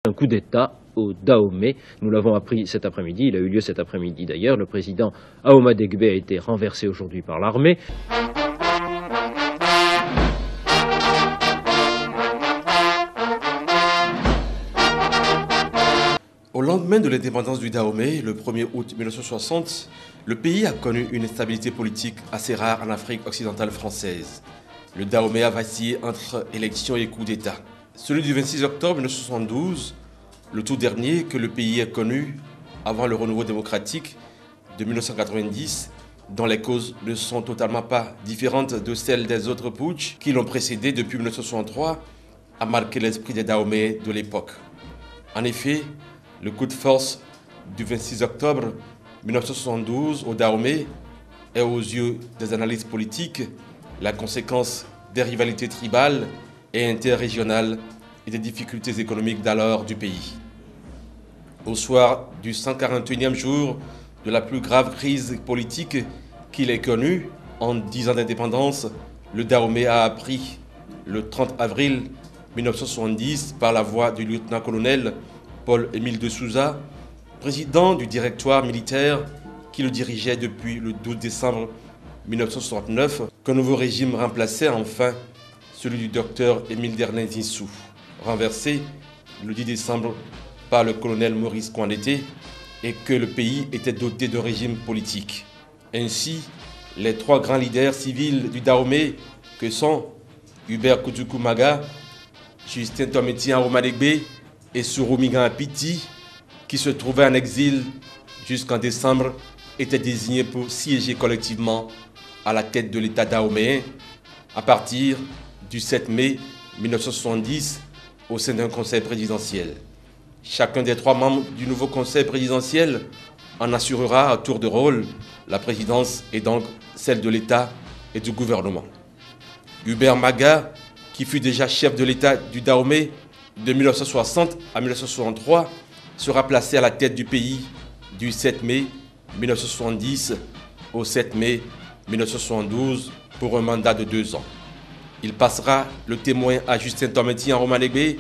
Un coup d'État au Dahomey. Nous l'avons appris cet après-midi, il a eu lieu cet après-midi d'ailleurs. Le président Ahoma Degbe a été renversé aujourd'hui par l'armée. Au lendemain de l'indépendance du Dahomey, le 1er août 1960, le pays a connu une instabilité politique assez rare en Afrique occidentale française. Le Dahomey a vacillé entre élections et coups d'État. Celui du 26 octobre 1972, le tout dernier que le pays a connu avant le renouveau démocratique de 1990, dont les causes ne sont totalement pas différentes de celles des autres putschs qui l'ont précédé depuis 1963, a marqué l'esprit des Dahomeyens de l'époque. En effet, le coup de force du 26 octobre 1972 au Dahomey est aux yeux des analystes politiques la conséquence des rivalités tribales et interrégionales et des difficultés économiques d'alors du pays. Au soir du 141e jour de la plus grave crise politique qu'il ait connue en 10 ans d'indépendance, le Dahomey a appris le 30 avril 1970 par la voix du lieutenant-colonel Paul-Émile de Souza, président du directoire militaire qui le dirigeait depuis le 12 décembre 1969, qu'un nouveau régime remplaçait enfin celui du docteur Émile Derlin Zissou, renversé le 10 décembre par le colonel Maurice Kouandété, et que le pays était doté d'un régime politique. Ainsi, les trois grands leaders civils du Dahomey, que sont Hubert Koutukou Maga, Justin Tometi Ahoma Degbe et Souroumigan Apiti, qui se trouvaient en exil jusqu'en décembre, étaient désignés pour siéger collectivement à la tête de l'État dahoméen à partir du 7 mai 1970 au sein d'un conseil présidentiel. Chacun des trois membres du nouveau conseil présidentiel en assurera à tour de rôle la présidence et donc celle de l'État et du gouvernement. Hubert Maga, qui fut déjà chef de l'État du Dahomey de 1960 à 1963, sera placé à la tête du pays du 7 mai 1970 au 7 mai 1972 pour un mandat de 2 ans. Il passera le témoin à Justin Tometi Ahoma Degbe,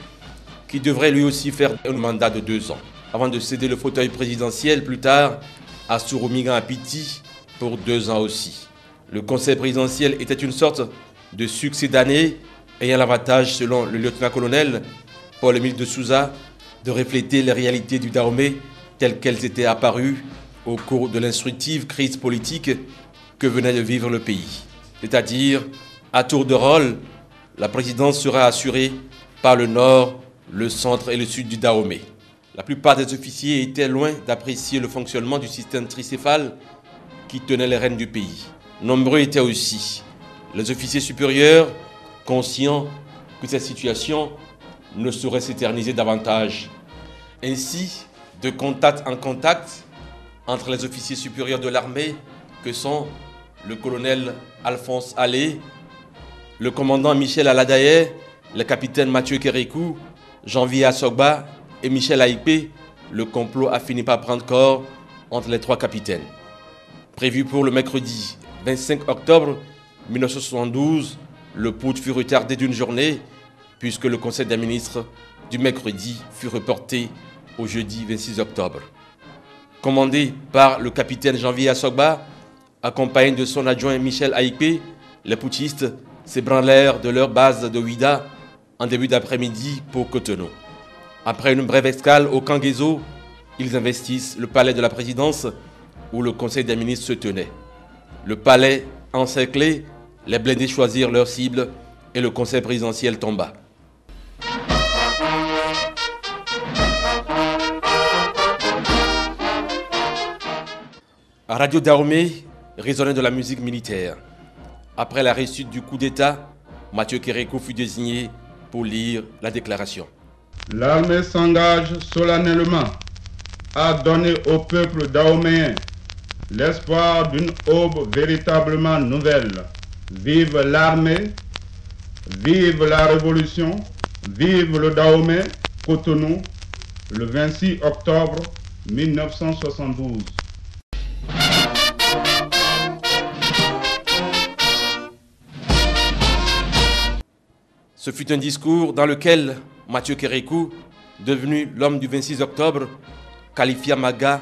qui devrait lui aussi faire un mandat de 2 ans, avant de céder le fauteuil présidentiel plus tard à Souroumigan Apiti pour 2 ans aussi. Le conseil présidentiel était une sorte de succédané ayant l'avantage, selon le lieutenant-colonel Paul-Émile de Souza, de refléter les réalités du Dahomey telles qu'elles étaient apparues au cours de l'instructive crise politique que venait de vivre le pays. C'est-à-dire, à tour de rôle, la présidence sera assurée par le nord, le centre et le sud du Dahomey. La plupart des officiers étaient loin d'apprécier le fonctionnement du système tricéphale qui tenait les rênes du pays. Nombreux étaient aussi les officiers supérieurs, conscients que cette situation ne saurait s'éterniser davantage. Ainsi, de contact en contact, entre les officiers supérieurs de l'armée, que sont le colonel Alphonse Allé, le commandant Michel Aladaye, le capitaine Mathieu Kérékou, Janvier Assogba et Michel Aïpé, le complot a fini par prendre corps entre les trois capitaines. Prévu pour le mercredi 25 octobre 1972, le putsch fut retardé d'une journée puisque le conseil des ministres du mercredi fut reporté au jeudi 26 octobre. Commandé par le capitaine Janvier Assogba, accompagné de son adjoint Michel Aïpé, les putschistes s'ébranlèrent de leur base de Ouida en début d'après-midi pour Cotonou. Après une brève escale au Kangezo, ils investissent le palais de la présidence où le conseil des ministres se tenait. Le palais encerclé, les blindés choisirent leur cible et le conseil présidentiel tomba. À Radio Dahomey résonnait de la musique militaire. Après la réussite du coup d'État, Mathieu Kérékou fut désigné pour lire la déclaration. L'armée s'engage solennellement à donner au peuple dahoméen l'espoir d'une aube véritablement nouvelle. Vive l'armée, vive la révolution, vive le Dahomey, Cotonou, le 26 octobre 1972. Ce fut un discours dans lequel Mathieu Kérékou devenu l'homme du 26 octobre, qualifia Maga,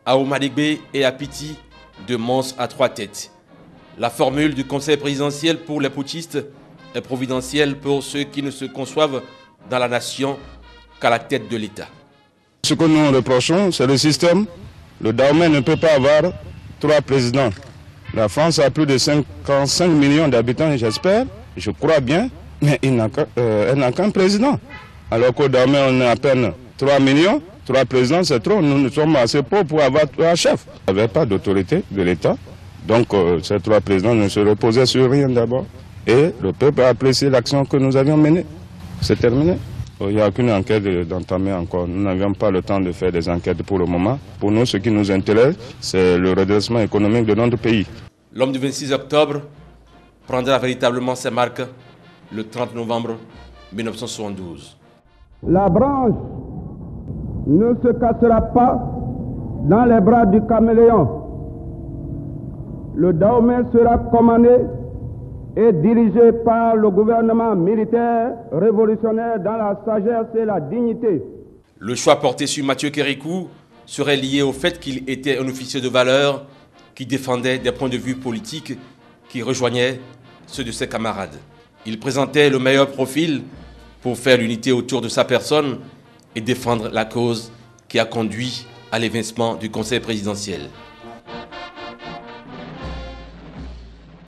Aomadegbe et Apiti de monstres à 3 têtes. La formule du conseil présidentiel pour les putschistes est providentielle pour ceux qui ne se conçoivent dans la nation qu'à la tête de l'État. Ce que nous reprochons, c'est le système. Le Dahomey ne peut pas avoir 3 présidents. La France a plus de 55 millions d'habitants, j'espère, je crois bien, mais elle n'a qu'un président. Alors qu'au Dahomey, on a à peine 3 millions, 3 présidents, c'est trop. Nous sommes assez pauvres pour avoir 3 chefs. Il n'y avait pas d'autorité de l'État. Donc ces 3 présidents ne se reposaient sur rien d'abord. Et le peuple a apprécié l'action que nous avions menée. C'est terminé. Il n'y a aucune enquête d'entamer encore. Nous n'avions pas le temps de faire des enquêtes pour le moment. Pour nous, ce qui nous intéresse, c'est le redressement économique de notre pays. L'homme du 26 octobre prendra véritablement ses marques le 30 novembre 1972. La branche ne se cassera pas dans les bras du caméléon. Le Dahomey sera commandé et dirigé par le gouvernement militaire révolutionnaire dans la sagesse et la dignité. Le choix porté sur Mathieu Kérékou serait lié au fait qu'il était un officier de valeur qui défendait des points de vue politiques qui rejoignaient ceux de ses camarades. Il présentait le meilleur profil pour faire l'unité autour de sa personne et défendre la cause qui a conduit à l'évincement du conseil présidentiel.